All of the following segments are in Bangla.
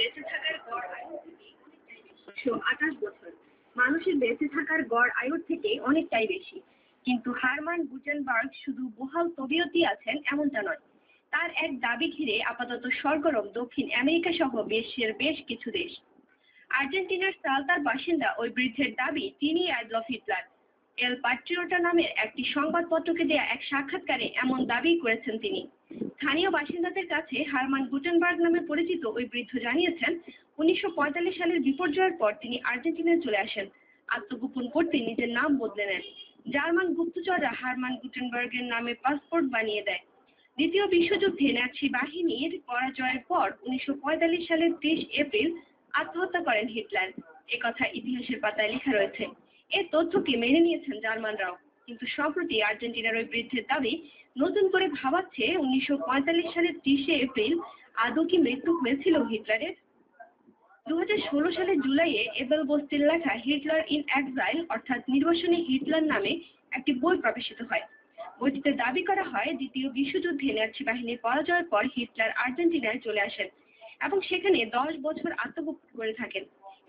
বেঁচে থাকার গড় আয়ু থেকে 128 বছর। মানুষের বেঁচে থাকার গড় আয়ুর থেকে অনেকটাই বেশি। কিন্তু হারমান গুটেনবার্গ শুধু বহাল তবিয়তই আছেন এমনটা নয়। তার এক দাবি ঘিরে আপাতত সরগরম দক্ষিণ আমেরিকা সহ বিশ্বের বেশ কিছু দেশ। আর্জেন্টিনার সালতার বাসিন্দা ওই বৃদ্ধের দাবি তিনি অ্যাডলফ হিটলার। এল পাট্রিওটা নামের একটি সংবাদপত্রকে দেয়া এক সাক্ষাৎকারে এমন দাবি করেছেন তিনি। স্থানীয় বাসিন্দাদের কাছে হারমান গুটেনবার্গ নামে পরিচিত ওই বৃদ্ধ জানিয়েছেন 1945 সালের বিপর্যয়ের পর তিনি আর্জেন্টিনায় চলে আসেন। আত্মগোপন করতে নিজের নাম বদলে নেন। জার্মান গুপ্তচররা হারমান গুটেনবার্গের নামে পাসপোর্ট বানিয়ে দেয়। দ্বিতীয় বিশ্বযুদ্ধে নাৎসি বাহিনীর পরাজয়ের পর 1945 সালের 30 এপ্রিল আত্মহত্যা করেন হিটলার। একথা ইতিহাসের পাতায় লেখা রয়েছে। এ তথ্যকে মেনে নিয়েছেন জার্মানরাও। কিন্তু সম্প্রতি আর্জেন্টিনার ওই বৃদ্ধের দাবি নতুন করে ভাবাচ্ছে 1945 সালের 30 এপ্রিল আদৌ কি মৃত্যু হয়েছিল হিটলারের? 2016 সালের জুলাইয়ে এবেল বস্তির লেখা হিটলার ইন এক্সাইল অর্থাৎ নির্বাসনে হিটলার নামে একটি বই প্রকাশিত হয়। বইটিতে দাবি করা হয় দ্বিতীয় বিশ্বযুদ্ধে নাৎসি বাহিনীর পরাজয়ের পর হিটলার আর্জেন্টিনায় চলে আসেন এবং সেখানে 10 বছর আত্মগোপন করে থাকেন।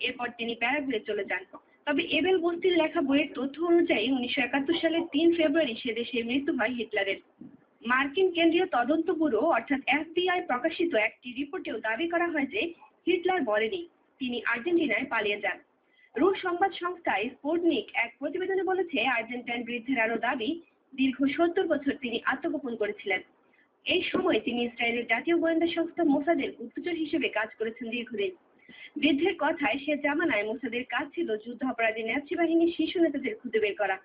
এরপর তিনি প্যারাগুয়ে চলে যান। তবে এবেল বস্তির লেখা বইয়ের তথ্য অনুযায়ী 1971 সালের 3 ফেব্রুয়ারি সে দেশে মৃত্যু হয় হিটলারের। মার্কিন কেন্দ্রীয় তদন্ত ব্যুরো অর্থাৎ এফবিআই প্রকাশিত একটি রিপোর্টেও দাবি করা হয় যে হিটলার মরেনি, তিনি আর্জেন্টিনায় পালিয়ে যান। রুশ সংবাদ সংস্থা স্পুটনিক এক প্রতিবেদনে বলেছে আর্জেন্টাইন বৃদ্ধের আরও দাবি দীর্ঘ 70 বছর তিনি আত্মগোপন করেছিলেন। এই সময় তিনি ইসরায়েলের জাতীয় গোয়েন্দা সংস্থা মোসাদের গুপ্তচর হিসেবে কাজ করেছেন দীর্ঘদিন। বৃদ্ধের কথায় সে জামানায় মোসাদের কাজ ছিল যুদ্ধাপরাধী নাৎসি বাহিনীর শীর্ষ নেতাদের খুঁজে বের করা।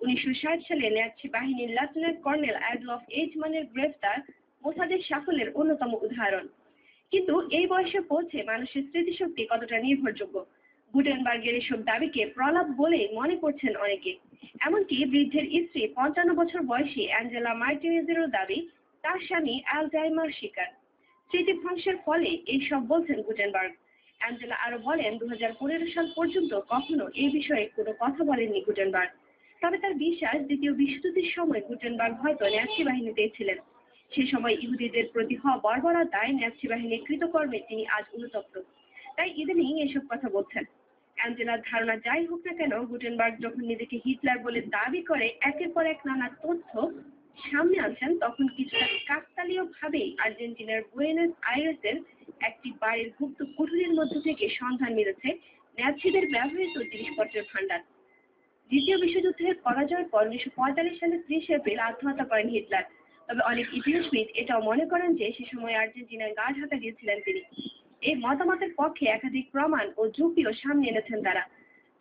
1960 সালে নাৎসি বাহিনীর লেফটেন্যান্ট কর্নেল অ্যাডলফ এইচমানের গ্রেফতার মোসাদের সাফল্যের অন্যতম উদাহরণ। কিন্তু এই বয়সে পৌঁছে মানুষের স্মৃতিশক্তি কতটা নির্ভরযোগ্য? গুটেনবার্গের এসব দাবিকে প্রলাপ বলে মনে করছেন অনেকে। এমনকি বৃদ্ধের স্ত্রী 55 বছর বয়সী অ্যাঞ্জেলা মার্টিনেজেরও দাবি তার স্বামী অ্যালজাইমার শিকার। স্মৃতিভ্রংশের ফলে এইসব বলছেন গুটেনবার্গ। অ্যাঞ্জেলা আরো বলেন 2015 সাল পর্যন্ত কখনো এই বিষয়ে কোনো কথা বলেননি গুটেনবার্গ। তবে তার বিশ্বাস দ্বিতীয় বিশ্বযুদ্ধের সময় গুটেনবার্গ হয়তো নাৎসি বাহিনীতেই ছিলেন। সে সময় ইহুদিদের প্রতি হওয়া বর্বরতায় নাৎসি বাহিনীর কৃতকর্মে তিনি আজ অনুতপ্ত, তাই ইদানিং এসব কথা বলছেন। অ্যাঞ্জেলার ধারণা যাই হোক না কেন, গুটেনবার্গ যখন নিজেকে হিটলার বলে দাবি করে একের পর এক নানা তথ্য সামনে আনছেন, তখন কিছুটা কাকতালীয় ভাবেই আর্জেন্টিনার বুয়েনোস আইরেসের একটি বাড়ির গুপ্ত কুঠুরির মধ্য থেকে সন্ধান মিলেছে নাৎসিদের ব্যবহৃত জিনিসপত্রের ভান্ডার। দ্বিতীয় বিশ্বযুদ্ধের পরাজয়ের পর 1945 সালের 30 এপ্রিল আত্মহত্যা করেন হিটলার। তবে অনেক ইতিহাসবিদ এটাও মনে করেন যে সে সময় আর্জেন্টিনায় গা ঢাকা দিয়েছিলেন তিনি। এই মতামতের পক্ষে একাধিক প্রমাণ ও যুক্তিও সামনে এনেছেন তারা।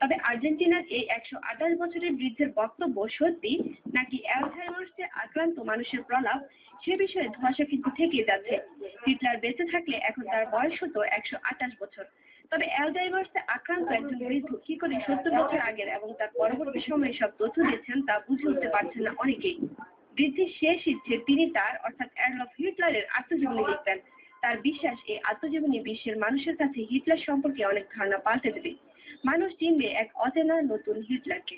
তবে আর্জেন্টিনার এই 128 বছরের বৃদ্ধের বক্তব্য সত্যি নাকি অ্যালঝাইমার্সে আক্রান্ত মানুষের প্রলাপ, সে বিষয়ে ধোঁয়াশা কিন্তু থেকেই যাচ্ছে। হিটলার বেঁচে থাকলে এখন তার বয়স হতো 128 বছর। তবে অ্যালঝাইমার্সে আক্রান্ত একজন বৃদ্ধ কি করে 70 বছর আগের এবং তার পরবর্তী সময়ে সব তথ্য দিচ্ছেন তা বুঝে উঠতে পারছেন না অনেকেই। বৃদ্ধির শেষ ইচ্ছে তিনি তার অর্থাৎ অ্যাডলফ হিটলারের আত্মজীবনী লিখতেন। তার বিশ্বাস এই আত্মজীবনী বিশ্বের মানুষের কাছে হিটলার সম্পর্কে অনেক ধারণা পাল্টে দেবে। মানুষ চিনবে এক অচেনা নতুন হিটলারকে।